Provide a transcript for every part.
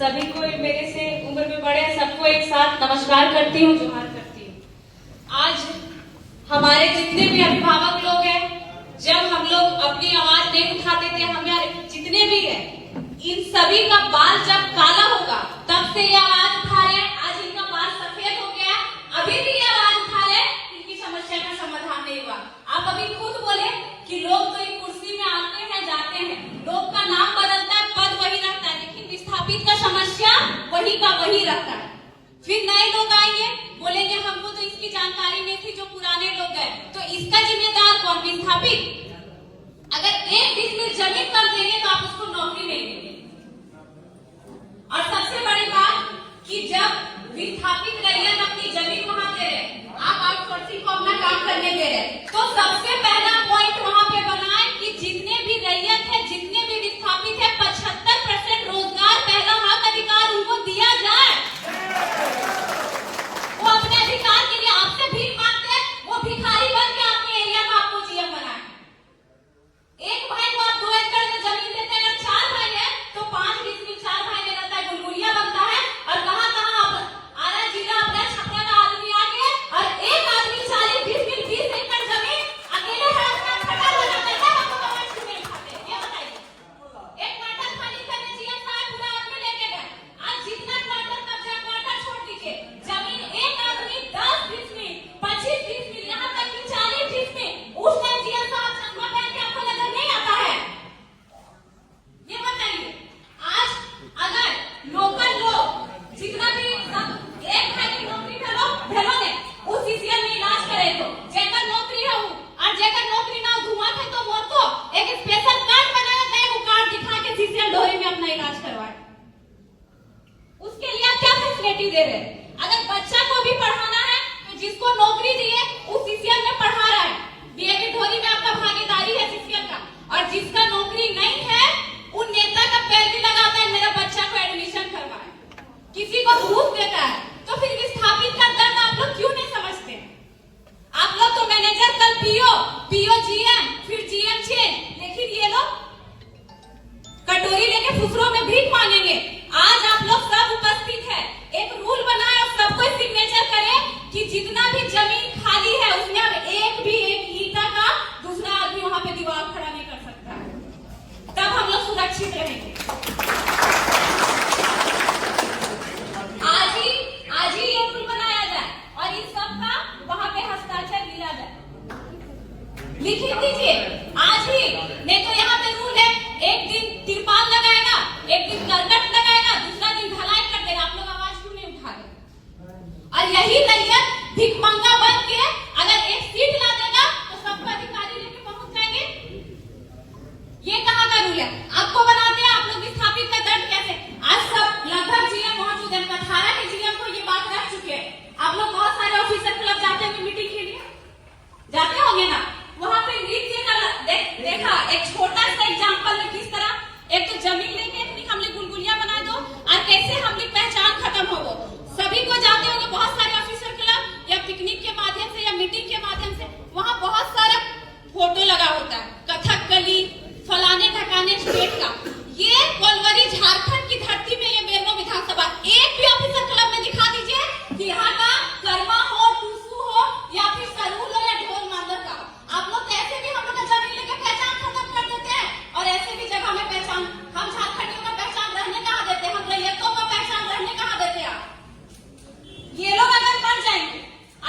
सभी को मेरे से उम्र में बड़े सबको एक साथ नमस्कार करती हूँ, जोहार करती हूँ। आज हमारे जितने भी अभिभावक लोग हैं, जब हम लोग अपनी आवाज नहीं उठाते थे, हमारे जितने भी हैं, इन सभी का बाल जब काला होगा तब से ये आवाज उठा रहे। आज इनका बाल सफेद हो गया, अभी भी ये आवाज उठा रहे, इनकी समस्या का समाधान नहीं हुआ। आप अभी खुद बोले कि लोग तो एक कुर्सी में आते हैं जाते हैं, लोग का नाम बदलता है, पद वही रहता है, लेकिन विस्थापित का समस्या वही का वही रहता है। फिर नए लोग आएंगे, बोलेंगे हमको तो इसकी जानकारी नहीं थी, जो पुराने लोग गए, तो इसका जिम्मेदार कौन? विस्थापित। अगर एक डिसमिल जमीन कर देंगे तो आप उसको नौकरी नहीं देंगे। और सबसे बड़ी बात कि जब विस्थापित रैयत अपनी जमीन वहां दे रहे, आप आउटसोर्सिंग को अपना काम करने दे रहे, तो सबसे पहला पॉइंट वहां पे बनाए कि जितने भी रैयत है, जितने भी विस्थापित है, 75% रोजगार पहला हक अधिकार उनको दिया जाए। वो अपने अधिकार के लिए आपसे भीख मांगते हैं, वो भिखारी बन के अपने एरिया का आपको जीएम बनाए। एक भाई को आप 2 एकड़ में जमीन देते हैं, अगर 4 भाई है तो 5 डिसमिल 4 भाई में रहता है, गुलगुलिया बनता है। और कहां आरा जिला अपना छपरा का आदमी आ गया और एक आदमी 40 डिसमिल 20 एकड़ जमीन अकेले खड़ा हो जाता है। हमको कमेंट क्यों नहीं उठाते? ये बताइए। एक क्वार्टर खाली करने जीएम साहब पूरा आदमी लेके गए। आज जितना क्वार्टर कब्जा, क्वार्टर छोड़ दीजिए, जमीन एक आदमी 10 डिसमिल 25 डिसमिल यहाँ तक कि 40 डिसमिल, उस टाइम जीएम साहब चंदा पहन के आपको नजर नहीं आता है? ये बताइए। आज अगर लोकल लोग जितना भी एक भाई की नौकरी भेलो ने उस सीसीएल में इलाज करे तो जेकर नौकरी है और जेकर नौकरी ना धुआं थे तो वो तो एक स्पेशल कार्ड बनाया जाए, वो कार्ड दिखा के सीसीएल ढोरी में अपना इलाज करवाए। उसके लिए आप क्या फैसिलिटी दे रहे हैं? अगर बच्चा को भी पढ़ाना है तो जिसको नौकरी दिए उस सीसीएल में पढ़ा रहा है, डीएवी ढोरी में आपका भागीदारी है सीसीएल का। और जिसका नौकरी नहीं है उन नेता का पैर भी लगाता है, मेरा बच्चा को एडमिशन करवाए, किसी को घूस देता है। तो फिर विस्थापित का दर्द आप लोग क्यों नहीं समझते? आप लोग तो मैनेजर, कल पीओ जीएम, फिर जीएम 6, लेकिन ये लोग कटोरी लेके फुफरों में भीख मांगेंगे। आज आप लोग सब उपस्थित है, एक रूल बनाए और सबको सिग्नेचर करे कि जितना भी जमीन खाली है उसमें अब एक ईंटा का दूसरा आदमी वहां पे दीवार खड़ा नहीं कर सकता, तब हम लोग सुरक्षित रहेंगे। आज ही ये रूल बनाया जाए और इस सब का वहां पे हस्ताक्षर दिया जाए, लिख दीजिए आज ही। नहीं तो यहाँ पे रूल है, एक दिन तिरपाल लगाएगा, एक दिन करकट लगाएगा, दूसरा दिन ढलाई कर देगा। आप लोग आवाज क्यों नहीं उठा रहे? और यही रैयत भिखमंगा बन के अगर एक सीट ला देगा तो सबको अधिकारी लेके पहुंच जाएंगे। ये कहाँ का रूल है? आपको बनाते हैं आप लोग विस्थापित का दर्द कैसे? आज सब लगभग जीएम मौजूद है, 18 के जीएम को ये बात रख चुके हैं। आप लोग बहुत सारे ऑफिसर क्लब जाते हैं मीटिंग के लिए, जाते होंगे ना? वहां पे नृत्य का देखा, एक छोटा सा एग्जांपल में किस तरह एक तो जमीन लेके हमने गुलगुलिया बना दो और कैसे हमने पहचान खत्म हो। वो सभी को जाते होंगे, बहुत सारे ऑफिसर क्लब या पिकनिक के माध्यम से या मीटिंग के माध्यम से, वहां बहुत सारा फोटो लगा होता है, कथक कली फलाने ढकाने स्टेट का। ये कोलवरी झारखंड की धरती में, ये बेरमो विधानसभा, एक भी ऑफिसर क्लब में दिखा दीजिए कि यहाँ का कर्मा हो, टूसू हो या फिर सरूल हो या ढोल मांदर का। आप लोग तो ऐसे भी हम लोग का जमीन लेकर पहचान खत्म कर देते हैं और ऐसे भी जगह में पहचान, हम झारखंडियों का पहचान रहने कहाँ देते हैं, हम रैयतों का पहचान रहने कहाँ देते हैं? ये लोग अगर बन जाएंगे,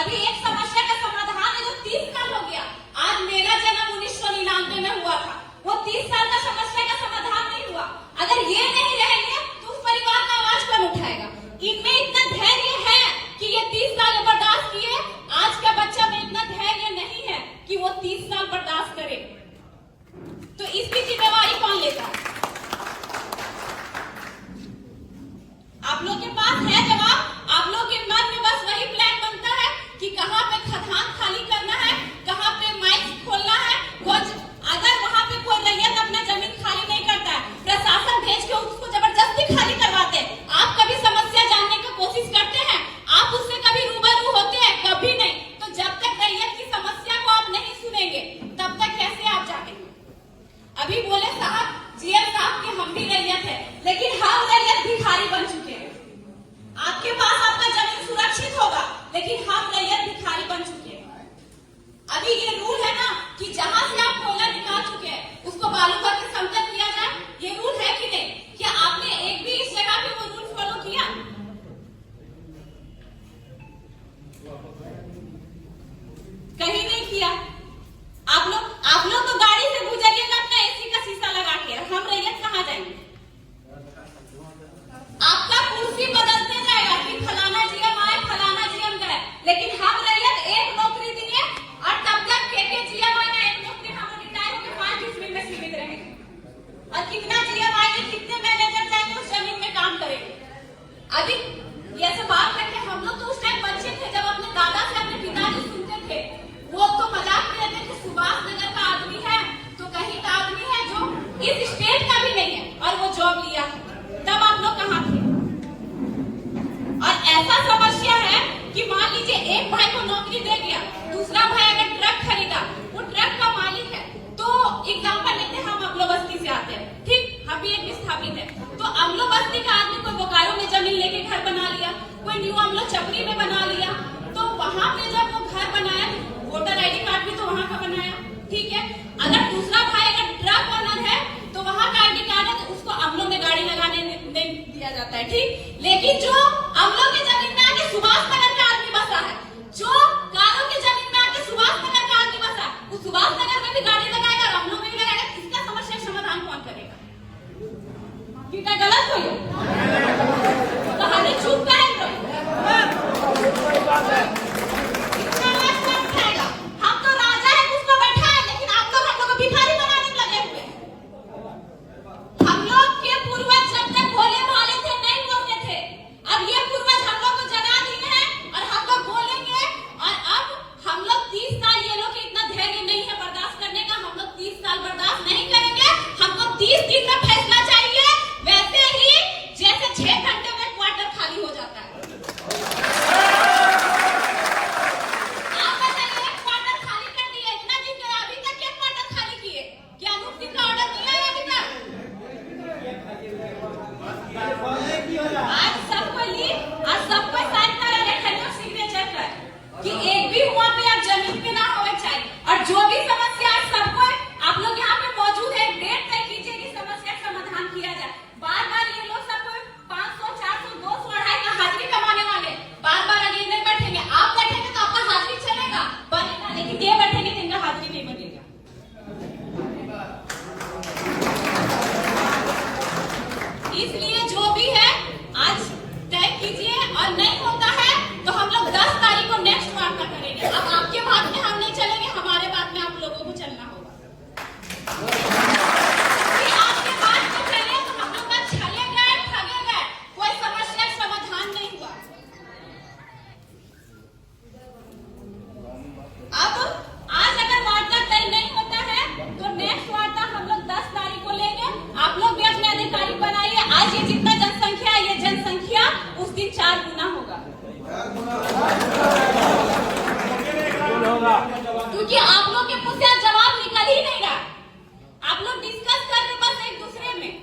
अभी एक समस्या का समाधान है जो 30 साल हो गया। आज मेरा जन्म 1999 में हुआ था, वो 30 साल का समस्या का समाधान नहीं हुआ। अगर ये नहीं रहेंगे तो उस परिवार का आवाज कौन उठाएगा? इनमें इतना धैर्य है कि ये 30 साल बर्दाश्त किए, आज का बच्चा में इतना धैर्य नहीं है कि वो 30 साल बर्दाश्त करे, तो इसकी जिम्मेवारी कौन लेता है? आप लोग के पास है जवाब? आप लोग के मन में बस वही प्लान बनता है कि कहाँ पे खदान खाली करना है, कहाँ पे माइक खोलना है। अगर वहां पे कोई रैयत अपना जमीन खाली नहीं करता है, प्रशासन भेज के उसको जबरदस्ती खाली करवाते हैं, आप कभी समस्या जानने की कोशिश करते हैं? आप उससे कभी रूबरू होते हैं? कभी नहीं। तो जब तक रैयत की समस्या को आप नहीं सुनेंगे तब तक कैसे आप जागेंगे? अभी बोले साहब, जीएम साहब कि हम भी रैयत है, लेकिन हम रैयत भिखारी बन बालू भर के समतल किया जाए, ये रूल है कि नहीं? क्या आपने एक भी इस जगह पे वो रूल फॉलो किया? कहीं नहीं किया। आप लोग तो गाड़ी से गुजरिएगा अपना एसी का शीशा लगा के, हम रैयत कहाँ जाएंगे? आपका कुर्सी बदलते जाएगा कि फलाना जीएम आए, फलाना जीएम गए, लेकिन हम रैयत एक नौकरी दिए और तब तक के जीएम आएगा एक नौकरी, हम रिटायर होकर 5 ईस्वी में सीमित रहेंगे। और कितना जीएम आएंगे, कितने मैनेजर जाएंगे उस जमीन में काम करेंगे। अभी ये सब बात है कि हम लोग तो उस टाइम बच्चे थे, जब अपने दादा से अपने पिताजी सुनते थे, वो तो मजाक में रहते कि सुभाष नगर का आदमी है तो कहीं का आदमी है जो इस स्टेट का भी नहीं है और वो जॉब लिया। तब आप लोग कहाँ थे? और ऐसा समस्या है कि मान लीजिए एक भाई को नौकरी दे दिया, दूसरा भाई अगर ट्रक खरीदा, वो ट्रक का मालिक है, तो एग्जाम्पल लेते हैं, हम अमलो बस्ती से आते हैं, ठीक, हम भी एक विस्थापित है, तो अमलो बस्ती का आदमी कोई बोकारो में जमीन लेके घर बना लिया, कोई न्यू अमलो चपरी में बना लिया, तो वहां पे जब वो घर बनाया, वोटर आईडी कार्ड भी तो वहां का बनाया, ठीक है। अगर दूसरा भाई अगर ट्रक ओनर है तो वहां का आईडी कार्ड है, तो उसको अमलों में गाड़ी लगाने नहीं दिया जाता है, ठीक। लेकिन जो अमलों की जमीन में आके सुभाष नगर का आदमी बसा है, जो कारों की जमीन में आके सुभाष नगर का आदमी बसा है, वो सुभाष नगर में भी गाड़ी लगाएगा और अमलों में भी लगाएगा, इसका समस्या समाधान कौन करेगा? क्या गलत हो कहानी? चुप करें हम तो राजा है, उसको बैठा है, लेकिन आप लोग हम लोग को भिखारी बनाने में लगे हुए हैं। हम लोग के पूर्वज जब तक भोले भाले थे नहीं बोलते थे, अब ये पूर्वज हम लोग को जगा दिए हैं और हम लोग बोलेंगे। और अब हम लोग 30 साल, ये लोग इतना धैर्य नहीं है बर्दाश्त करने का, हम लोग 30 साल बर्दाश्त नहीं करेंगे, हमको 30 दिन में फैसला चाहिए, वैसे ही जैसे 6 घंटे में क्वार्टर खाली हो जाता है। आप बताइए, एक क्वार्टर खाली कर दिए, इतना दिन के अभी तक क्या क्वार्टर खाली किए? क्या अनुप सिंह का ऑर्डर मिला है अभी तक? आज सबको ली, आज सबको साइन करा रखे सिग्नेचर पर कि एक भी हुआ पे आप जमीन पे ना होना चाहिए, और जो भी समस्या है सबको आप लोग यहाँ पे मौजूद है, डेट तय कीजिए कि समस्या का समाधान किया जाए। बार बार ये लोग सबको 500, 400, 200, 250 का हाजिरी कमाने वाले बार बार अगले नहीं बैठेंगे। आप बैठेंगे तो आपका हाजिरी चलेगा, बनेगा, लेकिन ये बैठेंगे तो इनका हाजिरी नहीं बनेगा। इसलिए जो भी है आज तय कीजिए, और नहीं होता है तो हम लोग 10 तारीख को नेक्स्ट वार्ता करेंगे। अब आपके बात में हम नहीं चलेंगे, हमारे बात में आप लोगों को चलना होगा। आपके बात में चले तो हम लोग का छले गए, ठगे गए, कोई समस्या समाधान नहीं हुआ। अब आज अगर वार्ता तय नहीं होता है तो नेक्स्ट वार्ता हम लोग 10 तारीख को लेंगे। आप लोग भी अपने अधिकारी बनाइए। आज ये जितना जनसंख्या है, ये जनसंख्या उस दिन 4 गुना होगा, क्योंकि आप लोग के मुंह से जवाब निकल ही नहीं रहा। आप लोग डिस्कस कर रहे बस एक दूसरे में,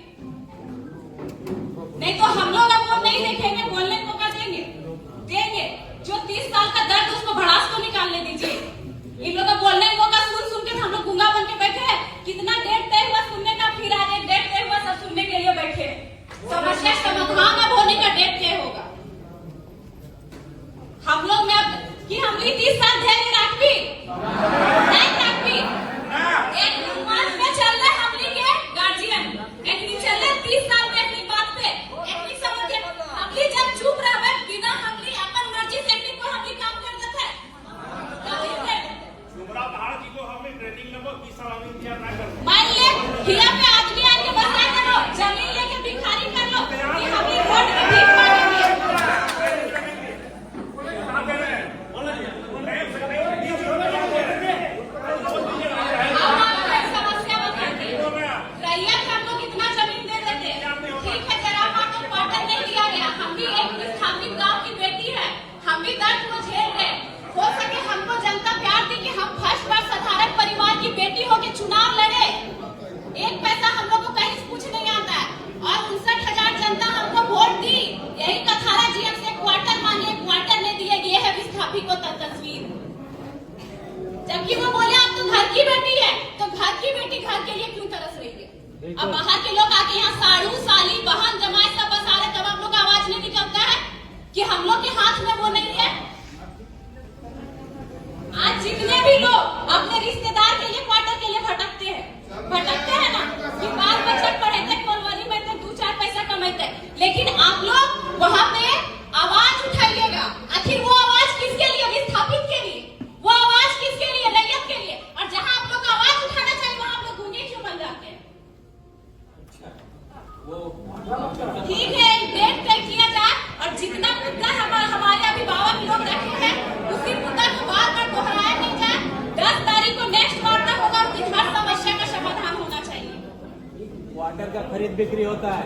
नहीं तो हम लोग आपको नहीं देखेंगे, बोलने को मौका देंगे। जो 30 साल का दर्द, उसको भड़ास को निकालने दीजिए। इन लोगों को बोलने को सुन के हम लोग गूंगा बन के बैठे हैं। कितना डेट तय हुआ सुनने का, फिर आज एक डेट तय हुआ सब सुनने के लिए बैठे। समस्या समाधान अब होने का डेट तय होगा। हम लोग में अब कि हम भी 30 साल धैर्य रखी नहीं रखी, एक अनुमान में चल रहे हम के गार्जियन, एक नहीं चल रहे 30 साल में अपनी बात पे एक नहीं समझे। हम भी जब चुप रहे बिना हम भी अपन मर्जी से एक को हम भी काम कर देते हैं, कभी से सुमरा धार जी को हमें ट्रेनिंग लेबो की सवाल किया ना कर। मान ले हिया पे आदमी आके बसा करो, जमीन लेके भिखारी कर लो कि हम भी रोड पे भीख मांगेंगे। चुनाव लड़े, एक पैसा हम लोग को कहीं से कुछ नहीं आता है, और 59,000 जनता हमको वोट दी। यही कथारा जीएम से क्वार्टर मांगे, क्वार्टर नहीं दिए, ये है विस्थापित को तस्वीर। जबकि वो बोले आप तो घर की बेटी है, तो घर की बेटी घर के लिए क्यों तरस रही है? ठीक है, डेट तय किया जाए और जितना मुद्दा हमारे अभिभावक लोग रखे हैं उसी मुद्दा को बार बार दोहराया नहीं जाए। 10 तारीख को नेक्स्ट वार्ता होगा, हर समस्या का समाधान होना चाहिए। वाटर का खरीद बिक्री होता है।